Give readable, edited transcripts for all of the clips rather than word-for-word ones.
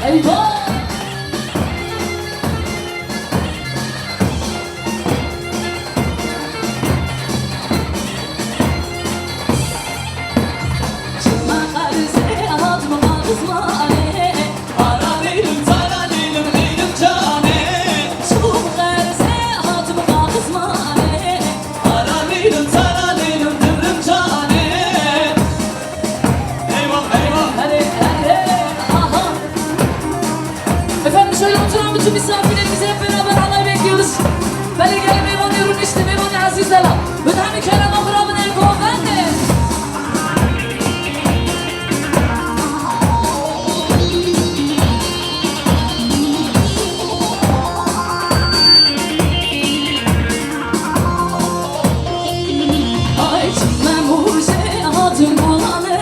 ايوه bütün misafirlerimizi hep beraber alay bekliyoruz. Ben de gelip evanıyorum işte evanı azizler. Önemli kerem abramın en kovbende. Ay çıkma mucize adım olanı.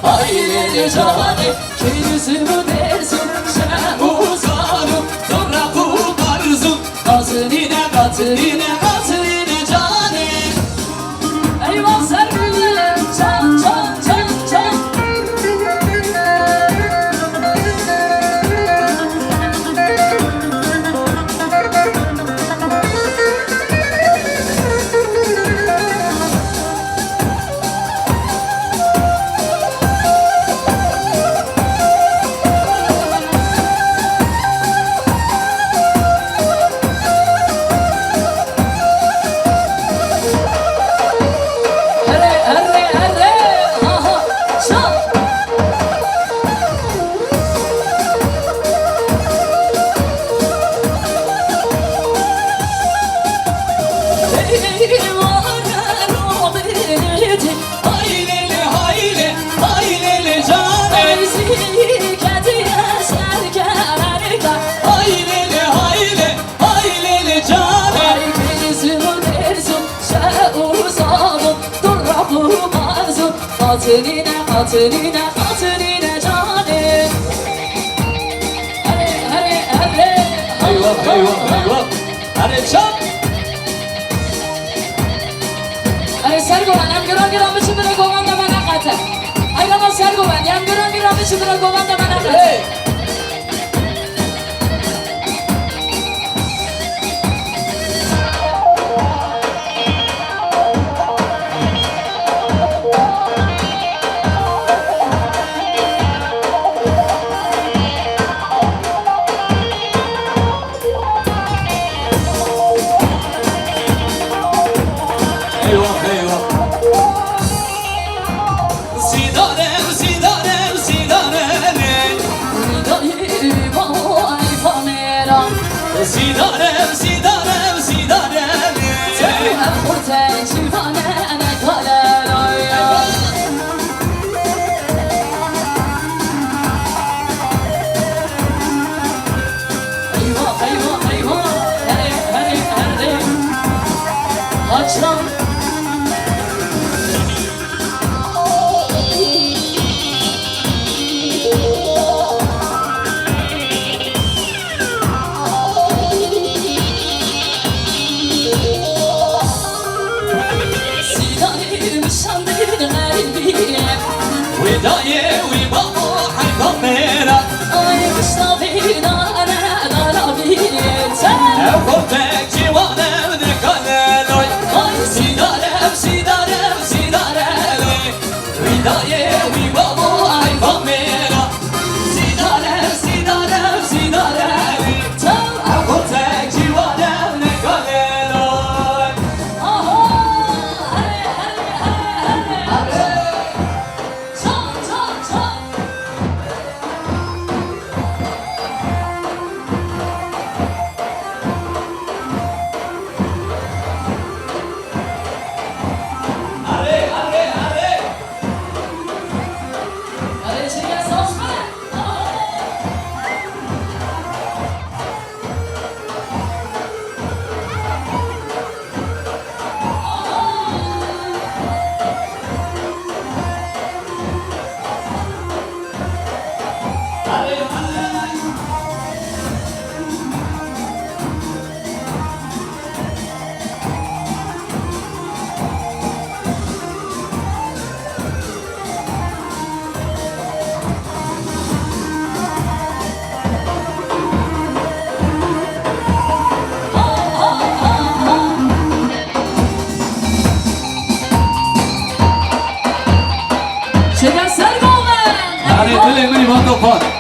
Haydi cani, kendisini dersin, sen uzanım, sonra kurtarsın, katırine, katırine, katırine cani. Eyvah serpile, can, can, can, can. Hatırine, hatırine, hatırine canım. Hare, hare, hare. Eyvah, eyvah, eyvah. Hare çap. Hare sergovan, hem gören bir çıtıra kovan da bana katır. Ayrama sergovan, hem gören bir çıtıra kovan da bana katır. Sidarem, sidarem, sidarem. Sen kurten şifanene kaler aya. Eyvah, eyvah, eyvah. Hare, hare, hare. Açlan. ودايه ويبقى حيضمنا Agopar.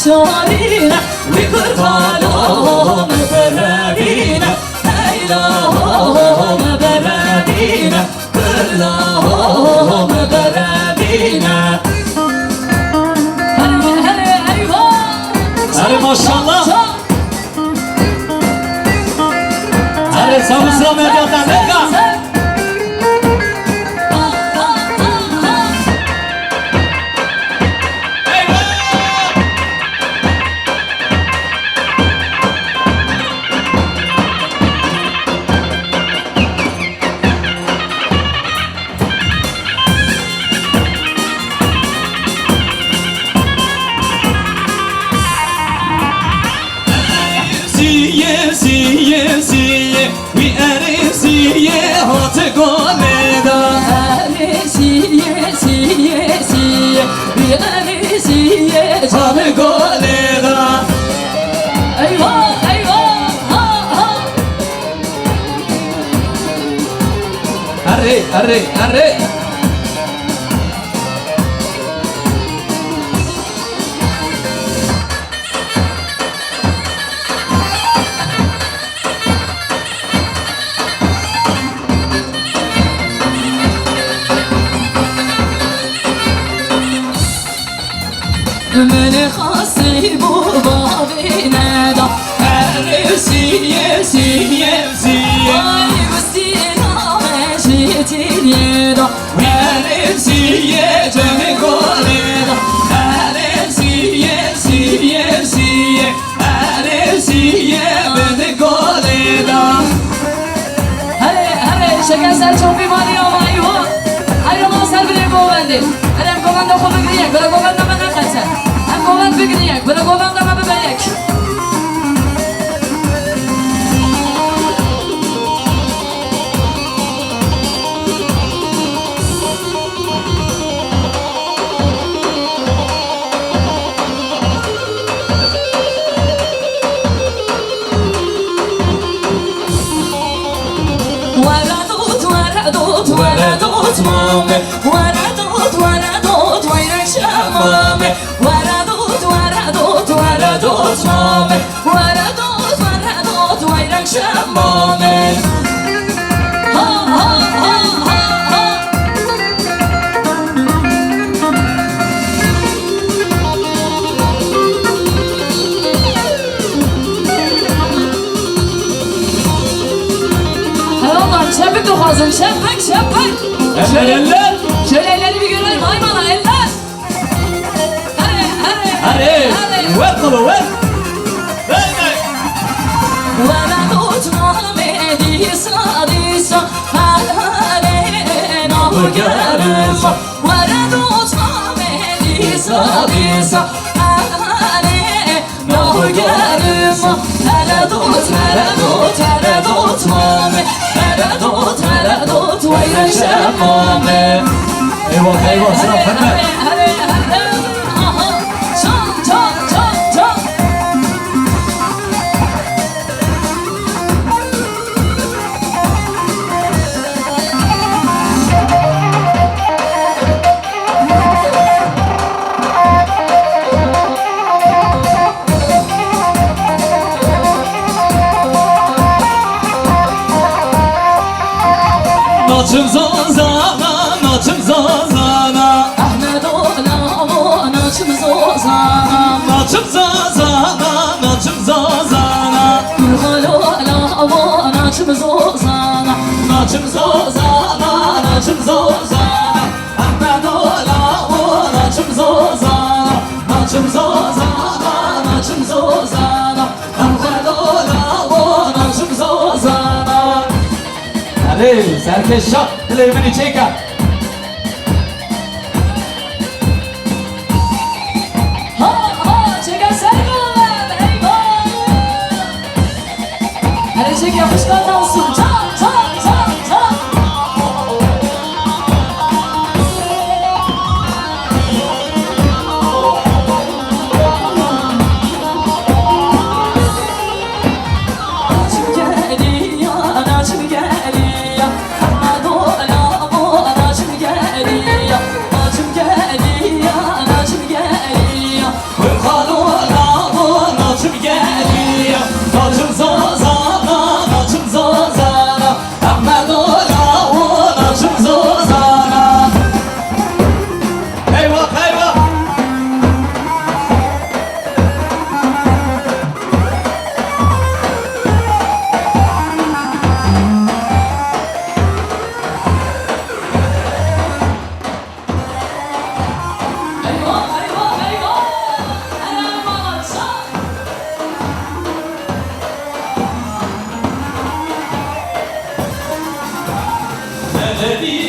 شورينا وكربالهم بلادينا إلههم بلادينا كلهم بلادينا هلا هلا أيوه هلا ما شاء الله هلا سامي سامي يا تعليقا Arre, arre. من خاصي بابي نادى أنا سيا سيا سيا وستينا ماشيتي اليدا أنا سيا جاني قوليدا أنا سيا سيا سيا أنا سيا بدي قوليدا هره شکر سر چوبی مالی آمایو هره ما سر بله گوونده هره گوونده خوب بگریک بله گوونده من نقصه هم گووند بگریک بله گوونده من ببریک وردوت مامي وردوت وردوت وينك شمامي وردوت وردوت وردوت مامي وردوت وردوت وينك شمامي ها ها ها ها ها هلا şefik de hazır şefik şefik Eller. Şöyle elleri bir görelim haymana eller Hare Hare. Welcome, welcome. وردوت مامي صديسة هالهالين أبو جرمة وردوت مامي صديسة هالهالين أبو جرمة هردوت هردوت هردوت مامي هردوت هردوت ويا شمامي Eyvah eyvah sıra Ferhat. هره هره aha çam çam çam çam Naçım zozana, naçım zozana. Ahmet oğlan açım zozana Naçım zozana, naçım zozana. Gülhal oğlan açım zozana Naçım zozana, naçım zozana. Ahmet ola, naçım zozana. Naçım zozana, naçım zozana. Ahmet ola, naçım zozana. Hadi, serkeş şap, dileğimini çeker. Ha ha çeken sen oğlan eyvah Hadi çek yapışkan olsun çal çal çal çal Açım geliyor, açım geliyor Ahmet oğlan açım geliyor Açım geliyor, açım geliyor Gülhan ola, naçım geliyor. Naçım zozana, naçım zozana. Ahmet ola, naçım zozana. Eyvah eyvah. Eyvah eyvah eyvah Anam ağaçsa Belediye